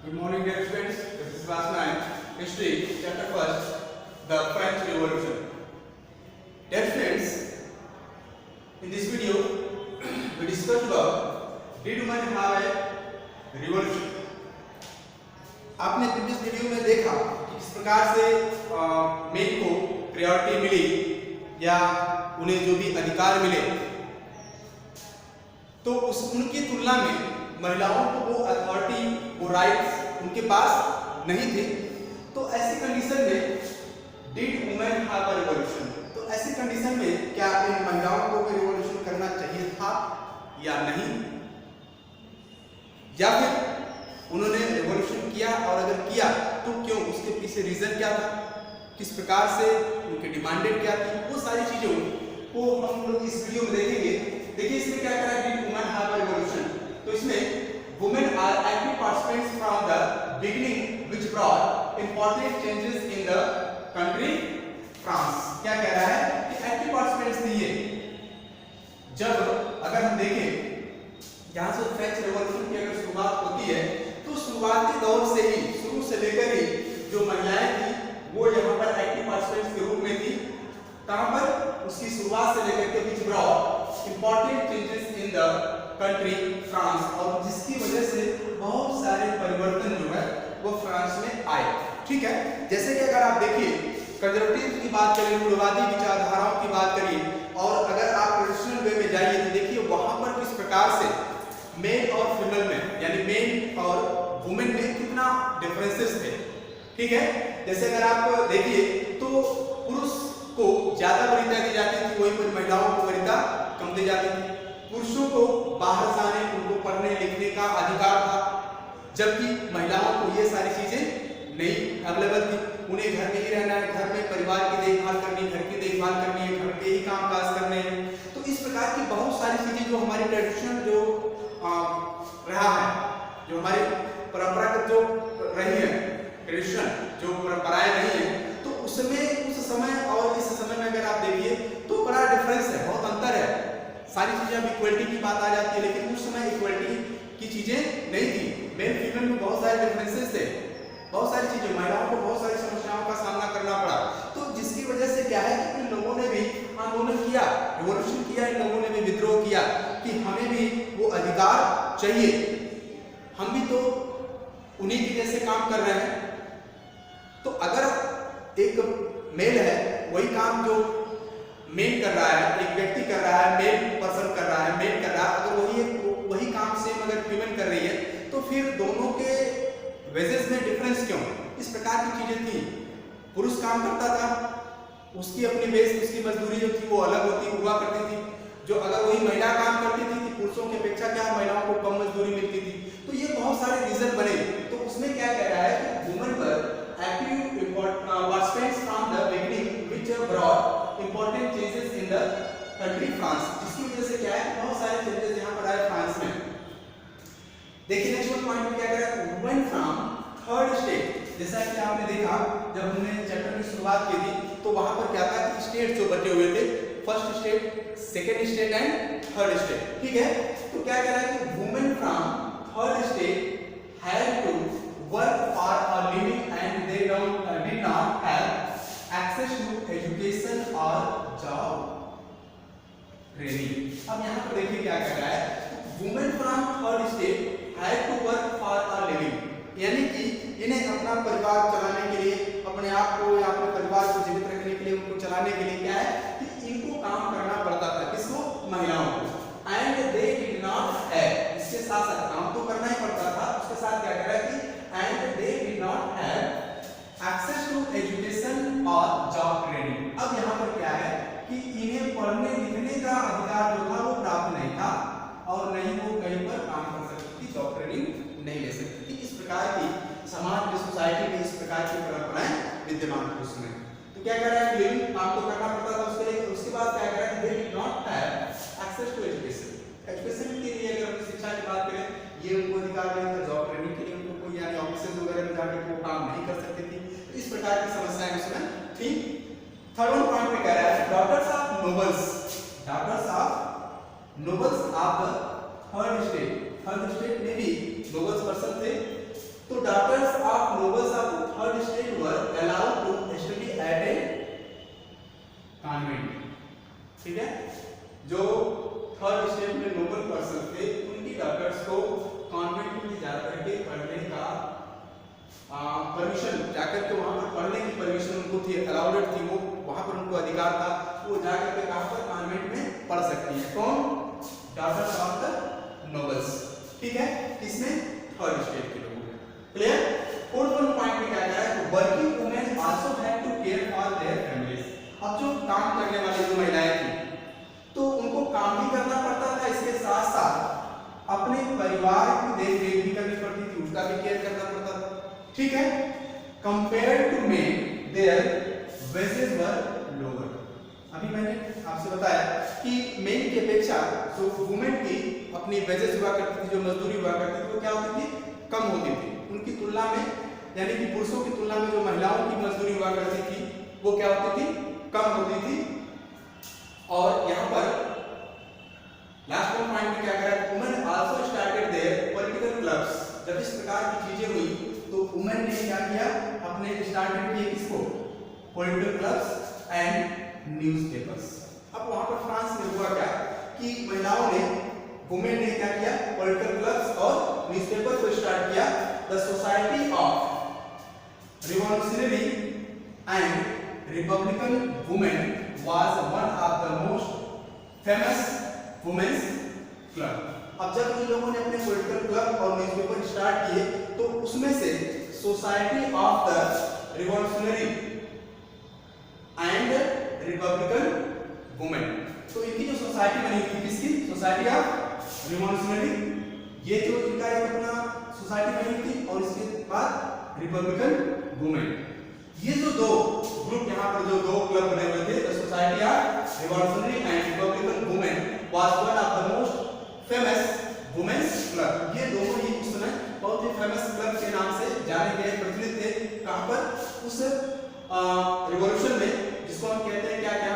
Good morning, dear students. This is class 9, History, chapter 1st, the French Revolution. Dear students, in this video, we discussed about did women have a revolution. आपने previous video में देखा कि किस प्रकार से main को priority मिली या उन्हें जो भी अधिकार मिले, तो उनकी तुलना में महिलाओं को वो अथॉरिटी, वो राइट्स उनके पास नहीं थे। तो ऐसी कंडीशन में did women have a revolution, तो ऐसी कंडीशन में क्या इन महिलाओं को भी रिवॉल्यूशन करना चाहिए था या नहीं, या फिर उन्होंने रिवॉल्यूशन किया और अगर किया तो क्यों, उसके पीछे रीजन क्या था, किस प्रकार से उनकी डिमांडेड क्या थी, वो सारी चीजों को हम लोग इस वीडियो में देखेंगे। देखिए इसमें क्या करा है, did women have a revolution, तो इसमें women are active participants from the beginning which brought important changes in the country France। क्या कह रहा है कि एक्टिव पार्टिसिपेंट्स थी ये, जब अगर हम देखें यहाँ से फ्रेंच रेवोल्यूशन की अगर शुरुआत होती है तो शुरुआती दौर से ही, शुरू से लेकर ही जो महिलाएं थी वो यहाँ पर एक्टिव पार्टिसिपेंट्स के रूप में थी। कहाँ पर, उसकी शुरुआत से लेकर के which brought important changes in the country France, और जिसकी वजह से बहुत सारे परिवर्तन जो है वो फ्रांस में आए। ठीक है, जैसे कि अगर आप देखिए कंजर्वेटिव की बात करें, मूलवादी विचारधाराओं की बात करिए, और अगर आप ट्रेडिशनल वे में जाइए तो देखिए वहां पर किस प्रकार से मेल और फीमेल में, यानी मेल और वुमेन में कितना डिफरेंसेस थे। ठीक है, जैसे अगर आप देखिए तो पुरुष को ज्यादा वरीयता दी जाती थी, वहीं पर महिलाओं को वरीयता कम दी जाती थी। पुरुषों को बाहर जाने, उनको पढ़ने लिखने का अधिकार था, जबकि महिलाओं को ये सारी चीजें नहीं अवेलेबल थी। उन्हें घर में ही रहना है, घर में परिवार की देखभाल करनी, घर की देखभाल करनी है, घर के ही काम काज करने हैं। तो इस प्रकार की बहुत सारी चीजें जो हमारी ट्रेडिशन जो रहा है, जो हमारी परंपरागत जो रही है, ट्रेडिशन जो परंपराएं रही है, तो उसमें उस समय और इस समय में अगर आप देखिए तो बड़ा डिफरेंस है, बहुत अंतर है। सारी चीजें अब इक्वलिटी की बात आ जाती है, लेकिन उस समय इक्वलिटी की चीजें नहीं थी। मेल फीमेल में बहुत सारे डिफरेंसेस थे, बहुत सारी चीजें, महिलाओं को बहुत सारी समस्याओं का सामना करना पड़ा। तो जिसकी वजह से क्या है कि इन लोगों ने भी आंदोलन किया, रिवॉल्यूशन किया, इन लोगों ने भी विद्रोह किया कि हमें भी वो अधिकार चाहिए, हम भी तो उन्हीं के जैसे काम कर रहे हैं। तो अगर एक मेल है, वही काम जो मेल कर रहा है, एक व्यक्ति कर रहा है, मेल पर्सन कर रहा है, मेल कर रहा है, अगर वही काम सेम अगर फीमेल कर रही है तो फिर दोनों के वेजेस में डिफरेंस क्यों? इस प्रकार की चीजें थी। पुरुष काम करता था, उसकी अपनी बेस, उसकी मजदूरी जो थी वो अलग हुआ करती थी। जो अगर वही महिला काम करती थी तो पुरुषों की अपेक्षा क्या महिलाओं को कम मजदूरी मिलती थी। तो ये बहुत सारे रीजन बने। तो उसमें क्या कह रहा है कि वुमेन पर active participants from the beginning which brought important changes in the country France, जिसकी वजह से क्या है बहुत सारे चेंजेस यहाँ पर आए फ्रांस में। देखिए नेक्स्ट पॉइंट में क्या कह रहा है, वुमेन फ्रॉम थर्ड स्टेट। जैसा कि आपने देखा जब हमने चैप्टर की शुरुआत की थी तो वहां पर क्या था कि स्टेट जो बचे हुए थे, first state, second state and third state. ठीक है, तो क्या कह रहा है कि women from third state had to work for a living and they did not have access to education or job training। अब यहाँ पर देखिए क्या कह रहा है, women from third state had to work for a living, यानी कि इन्हें अपना परिवार चलाने के लिए, अपने आप को या अपने परिवार को जीवित रखने के लिए, उनको चलाने के लिए क्या है कि इनको काम करना पड़ता था। किसको? महिलाओं को। And they did not have, इसके साथ साथ काम तो करना ही पड़ता था, उसके साथ क्या कह रहा है कि and they did not have access to education और जॉब ट्रेनिंग। अब यहाँ पर क्या है कि इन्हें पढ़ने लिखने का अधिकार जो था वो प्राप्त नहीं था, और नहीं वो कहीं पर काम कर सकती थी, जॉब ट्रेनिंग नहीं ले सकती थी। इस प्रकार की समाज में, सोसाइटी में इस प्रकार की परंपराएं विद्यमान थी उसमें। तो क्या कह रहा है, लिविंग काम तो करना पड़ता था उसके लिए। उसके बाद क्या कह रहा है, they did not have access to education. Education के लिए अगर हम शिक्षा की बात करें, ये उनको अधिकार नहीं था। जॉब ट्रेनिंग के लिए उनको कोई यानी ऑफिसेज वगैरह में जाकर वो काम नहीं कर सकती थी। इस प्रकार की समस्याएं उसमें थी। थर्ड पॉइंट में कह रहा है, daughters of nobles, daughters of nobles of the third state. Third state में भी नोबल्स पर्सन थे, तो daughters of nobles of the third state were allowed to study at a convent. ठीक है, जो थर्ड स्टेट में नोबल पर्सन थे उनकी डॉक्टर्स को कॉन्वेंट में जाकर के पढ़ने का परमिशन, जाकर के वहां पर पढ़ने की परमिशन उनको थी, अलाउडेड थी, वो वहां पर उनको अधिकार था, वो जाकर के कहां पर कॉन्वेंट में पढ़ सकती है। कौन? Doctors of the nobles. ठीक है, किसमें? थर्ड स्टेट के लोगों में। क्लियर? फोर्थ वन पॉइंट में क्या कहा है? Working women also had to care for their families. अब जो काम करने वाली जो महिलाएं थी तो उनको काम भी करना पड़ता था, इसके साथ साथ अपने परिवार की देखरेख भी करनी पड़ती थी, उसका भी केयर करना पड़ता था। ठीक है, compare to men their wages were lower. अभी मैंने आपसे बताया कि मेन की अपेक्षा जो वुमेन की अपनी वेजेस हुआ करती थी, जो मजदूरी हुआ करती थी, वो क्या होती थी? कम होती थी उनकी तुलना में, यानी कि पुरुषों की तुलना में जो महिलाओं की मजदूरी हुआ करती थी वो क्या होती थी? कम होती थी। और यहाँ पर लास्ट वन पॉइंट में क्या करा? Women also started there political clubs. जब इस प्रकार की चीजें हुई तो वुमेन ने क्या किया? अपने स्टार्टेड किए किसको? Political clubs and newspapers. अब वहां पर फ्रांस में हुआ क्या कि महिलाओं ने, वुमेन ने क्या किया? पॉलिटिकल क्लब्स और न्यूज़पेपर को स्टार्ट किया। The society of revolutionary and republican women was one of the most famous women's club. अब जब इन लोगों ने अपने पॉलिटिकल क्लब और न्यूज़पेपर स्टार्ट किए तो उसमें से society of the revolutionary and republican women, तो इनकी जो सोसाइटी बनी थी, किसकी? सोसाइटी ऑफ रिवॉल्यूशनरी, ये जो इनका एक अपना सोसाइटी बनी थी, और इसके बाद रिपब्लिकन वुमेन। ये जो दो ग्रुप, यहाँ पर जो दो क्लब बने हुए थे, the society of revolutionary and republican women was one of the most famous women's club. ये दोनों ही उस समय बहुत ही फेमस क्लब के नाम से जाने गए, प्रचलित थे। कहाँ पर? उस रिवॉल्यूशन में, जिसको हम कहते हैं क्या क्या?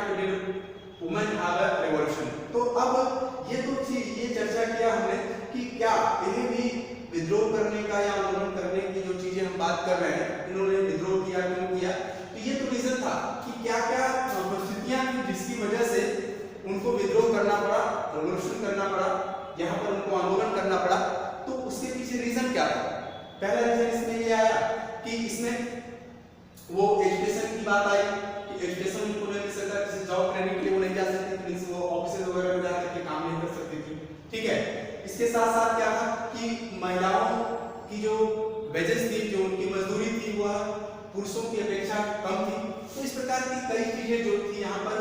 Women our revolution. तो अब ये तो थी, ये चर्चा किया हमने कि क्या इन्हें भी विद्रोह करने का या आंदोलन करने की जो चीजें हम बात कर रहे हैं, इन्होंने विद्रोह किया, क्यों किया? तो ये तो रीजन था कि क्या क्या परिस्थितियां थी जिसकी वजह से उनको विद्रोह करना पड़ा, रिवॉल्यूशन करना पड़ा, यहाँ पर उनको आंदोलन करना पड़ा। तो उसके पीछे रीजन क्या था? पहला रीजन इसमें ये आया कि इसमें वो एजुकेशन की बात आई कि एजुकेशन उनको नहीं मिल सकता, किसी जॉब करने के लिए वो नहीं जा सकती थी, वो ऑफिस वगैरह में जाकर के काम नहीं कर सकती थी। ठीक है, इसके साथ साथ क्या था कि महिलाओं की जो वेजेस थी, जो उनकी मजदूरी थी, वह पुरुषों की अपेक्षा कम थी। तो इस प्रकार की कई चीजें जो थी यहाँ पर,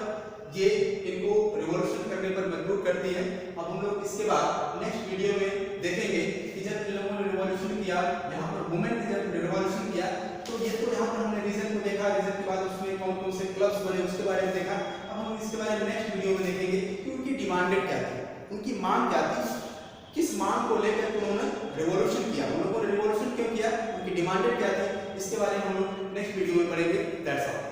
ये इनको रिवॉल्यूशन करने पर मजबूर करती है। अब हम लोग इसके बाद नेक्स्ट वीडियो में देखेंगे कि जब इन लोगों ने रिवॉल्यूशन किया, यहाँ पर वुमेन ने जब रिवॉल्यूशन किया, तो ये तो यहाँ पर हमने रीजन को देखा, रीजन के बाद उसमें कौन कौन से क्लब्स बने उसके बारे में देखा। अब हम इसके बारे में नेक्स्ट वीडियो में देखेंगे कि उनकी डिमांडेड क्या थी, उनकी मांग क्या थी, किस मांग को लेकर उन्होंने रिवॉल्यूशन किया, उन लोगों ने रिवॉल्यूशन क्यों किया, उनकी डिमांडेड क्या थी, इसके बारे में हम लोग नेक्स्ट वीडियो में पढ़ेंगे। That's all.